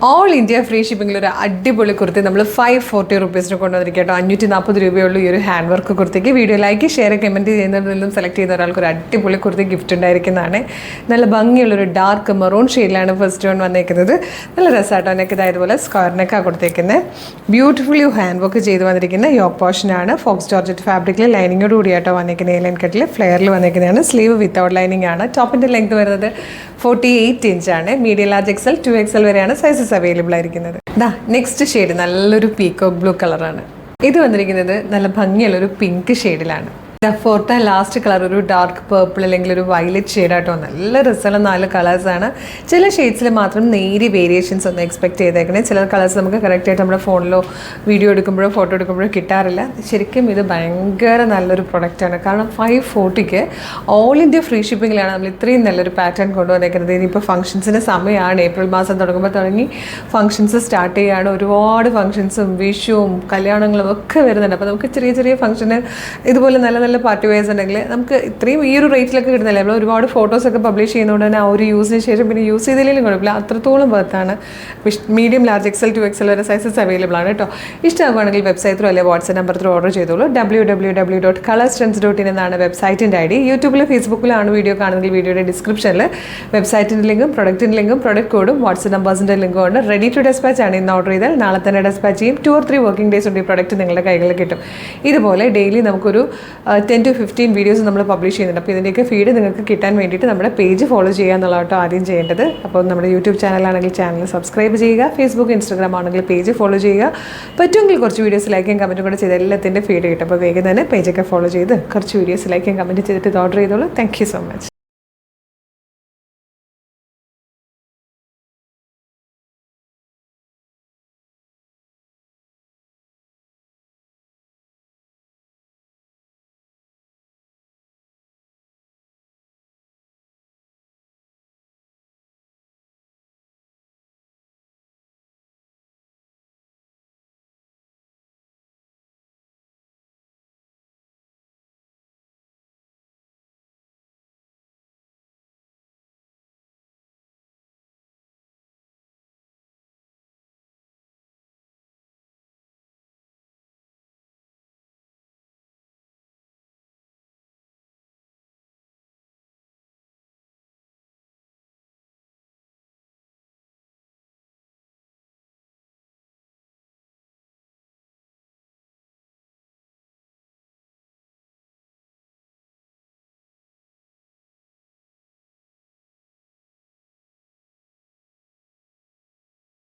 All India free ഷിപ്പിംഗിൽ ഒരു അടിപൊളി കുർത്തി നമ്മൾ 540 റുപ്പീസിന് കൊണ്ടുവന്നിരിക്കും കേട്ടോ. 540 രൂപയുള്ള ഈ ഒരു ഹാൻഡ് വർക്ക് കുർത്തിക്ക് വീഡിയോ ലൈക്ക് ഷെയർ കമൻറ്റ് ചെയ്യുന്നതിൽ നിന്നും സെലക്ട് ചെയ്യുന്ന ഒരാൾക്ക് ഒരു അടിപൊളി കുർത്തി ഗിഫ്റ്റ് ഉണ്ടായിരിക്കുന്നതാണ്. നല്ല ഭംഗിയുള്ളൊരു ഡാർക്ക് മെറൂൺ ഷെയ്ഡിലാണ് ഫസ്റ്റ് വൺ വന്നിരിക്കുന്നത്. നല്ല രസമായിട്ടോ. എനിക്ക് ഇതായതുപോലെ സ്ക്വയർ നെക്കാണ് കൊടുത്തേക്കുന്നത്. ബ്യൂട്ടിഫുള്ളി ഹാൻഡ് വർക്ക് ചെയ്ത് വന്നിരിക്കുന്ന യോക്ക് പോർഷനാണ്. ഫോക്സ് ജോർജറ്റ് ഫാബ്രിക്കിൽ ലൈനിങ്ങോട് കൂടിയായിട്ടോ വന്നിരിക്കുന്നത്. എലൈൻ കട്ടിൽ ഫ്ലെയറിൽ വന്നിരിക്കുന്നതാണ്. സ്ലീവ് വിത്തൗട്ട് ലൈനിങ് ആണ്. ടോപ്പിൻ്റെ ലെങ്ത് വരുന്നത് 48 ഇഞ്ചാണ്. മീഡിയം ലാർജ് XL 2XL വരെയാണ് സൈസസ് അവൈലബിൾ ആയിരിക്കുന്നത്. നെക്സ്റ്റ് ഷെയ്ഡ് നല്ലൊരു പീക്കോക്ക് ബ്ലൂ കളറാണ്. ഇത് വന്നിരിക്കുന്നത് നല്ല ഭംഗിയുള്ളൊരു പിങ്ക് ഷെയ്ഡിലാണ്. ഫോർത്ത് ആൻഡ് ലാസ്റ്റ് കളർ ഒരു ഡാർക്ക് പേർപ്പിൾ അല്ലെങ്കിൽ ഒരു വയലറ്റ് ഷെയ്ഡായിട്ടോ. നല്ല രസമുള്ള 4 കളേഴ്സാണ്. ചില ഷെയ്ഡ്സിൽ മാത്രം നേരി വേരിയേഷൻസ് ഒന്ന് എക്സ്പെക്ട് ചെയ്തേക്കണേ. ചില കളേഴ്സ് നമുക്ക് കറക്റ്റായിട്ട് നമ്മുടെ ഫോണിലോ വീഡിയോ എടുക്കുമ്പോഴോ ഫോട്ടോ എടുക്കുമ്പോഴോ കിട്ടാറില്ല. ശരിക്കും ഇത് ഭയങ്കര നല്ലൊരു പ്രൊഡക്റ്റാണ്. കാരണം 540ക്ക് ഓൾ ഇന്ത്യ ഫ്രീ ഷിപ്പിങ്ങിലാണ് നമ്മൾ ഇത്രയും നല്ലൊരു പാറ്റേൺ കൊണ്ടുവന്നേക്കുന്നത്. ഇനിയിപ്പോൾ ഫംഗ്ഷൻസിൻ്റെ സമയമാണ്. ഏപ്രിൽ മാസം തുടങ്ങി ഫംഗ്ഷൻസ് സ്റ്റാർട്ട് ചെയ്യുകയാണ്. ഒരുപാട് ഫംഗ്ഷൻസും വിഷുവും കല്യാണങ്ങളും ഒക്കെ വരുന്നുണ്ട്. അപ്പോൾ നമുക്ക് ചെറിയ ചെറിയ ഫംഗ്ഷന് ഇതുപോലെ നല്ല നല്ല പാർട്ടി വെയർസ് ഉണ്ടെങ്കിൽ നമുക്ക് ഇത്രയും ഈ ഒരു റേറ്റിലൊക്കെ കിട്ടുന്നില്ല. നമ്മൾ ഒരുപാട് ഫോട്ടോസൊക്കെ പബ്ലിഷ് ചെയ്യുന്നതുകൊണ്ട് തന്നെ ആ ഒരു യൂസിന് ശേഷം പിന്നെ യൂസ് ചെയ്തില്ലെങ്കിലും കുഴപ്പമില്ല. അത്രത്തോളം വർത്താണ്. മീഡിയം ലാർജ് XL 2XL വരെ സൈസസ് അവൈലബിൾ ആണ് കേട്ടോ. ഇഷ്ടമാകുകയാണെങ്കിൽ വെബ്സൈറ്റ് ത്രൂ അല്ലെങ്കിൽ വാട്സ്ആപ്പ് നമ്പർ ത്രൂ ഓർഡർ ചെയ്തോളൂ. www.colorstrends.in എന്നാണ് വെബ്സൈറ്റിൻ്റെ ID. യൂട്യൂബിലും ഫേസ്ബുക്കിലാണ് വീഡിയോ കാണുന്നെങ്കിൽ വീഡിയോയുടെ ഡിസ്ക്രിപ്ഷനിൽ വെബ്സൈറ്റിൻ്റെ ലിങ്കും പ്രൊഡക്റ്റിൻ്റെ ലിങ്കും പ്രൊഡക്റ്റ് കോഡും വാട്സ്ആപ്പ് നമ്പേഴ്സിൻ്റെ ലിങ്കും ഉണ്ട്. റെഡി ടു ഡെസ്പാച്ച് ആണ്. ഇന്ന് ഓർഡർ ചെയ്താൽ നാളെ തന്നെ ഡെസ്പാച്ച് ചെയ്യും. 2 or 3 വർക്കിംഗ് ഡേയ്സ് കൊണ്ട് ഈ പ്രൊഡക്റ്റ് നിങ്ങളുടെ കൈകളിൽ കിട്ടും. ഇതുപോലെ ഡെയിലി നമുക്കൊരു 10 to 15 വീഡിയോസ് നമ്മൾ പബ്ലിഷ് ചെയ്യുന്നുണ്ട്. അപ്പോൾ ഇതിൻ്റെയൊക്കെ ഫീഡ് നിങ്ങൾക്ക് കിട്ടാൻ വേണ്ടിയിട്ട് നമ്മുടെ പേജ് ഫോളോ ചെയ്യുക എന്നുള്ളതാട്ടോ ആദ്യം ചെയ്യേണ്ടത്. അപ്പോൾ നമ്മുടെ യൂട്യൂബ് ചാനലാണെങ്കിൽ ചാനൽ സബ്സ്ക്രൈബ് ചെയ്യുക. ഫേസ്ബുക്ക് ഇൻസ്റ്റാഗ്രാം ആണെങ്കിൽ പേജ് ഫോളോ ചെയ്യുക. പറ്റുമെങ്കിൽ കുറച്ച് വീഡിയോസ് ലൈക്കും കമൻറ്റും കൂടെ ചെയ്ത് എല്ലാത്തിൻ്റെ ഫീഡ് കിട്ടും. അപ്പോൾ വേഗം തന്നെ പേജൊക്കെ ഫോളോ ചെയ്ത് കുറച്ച് വീഡിയോസ് ലൈക്കും കമൻറ്റ് ചെയ്തിട്ട് ഓർഡർ ചെയ്തോളൂ. Thank you so much.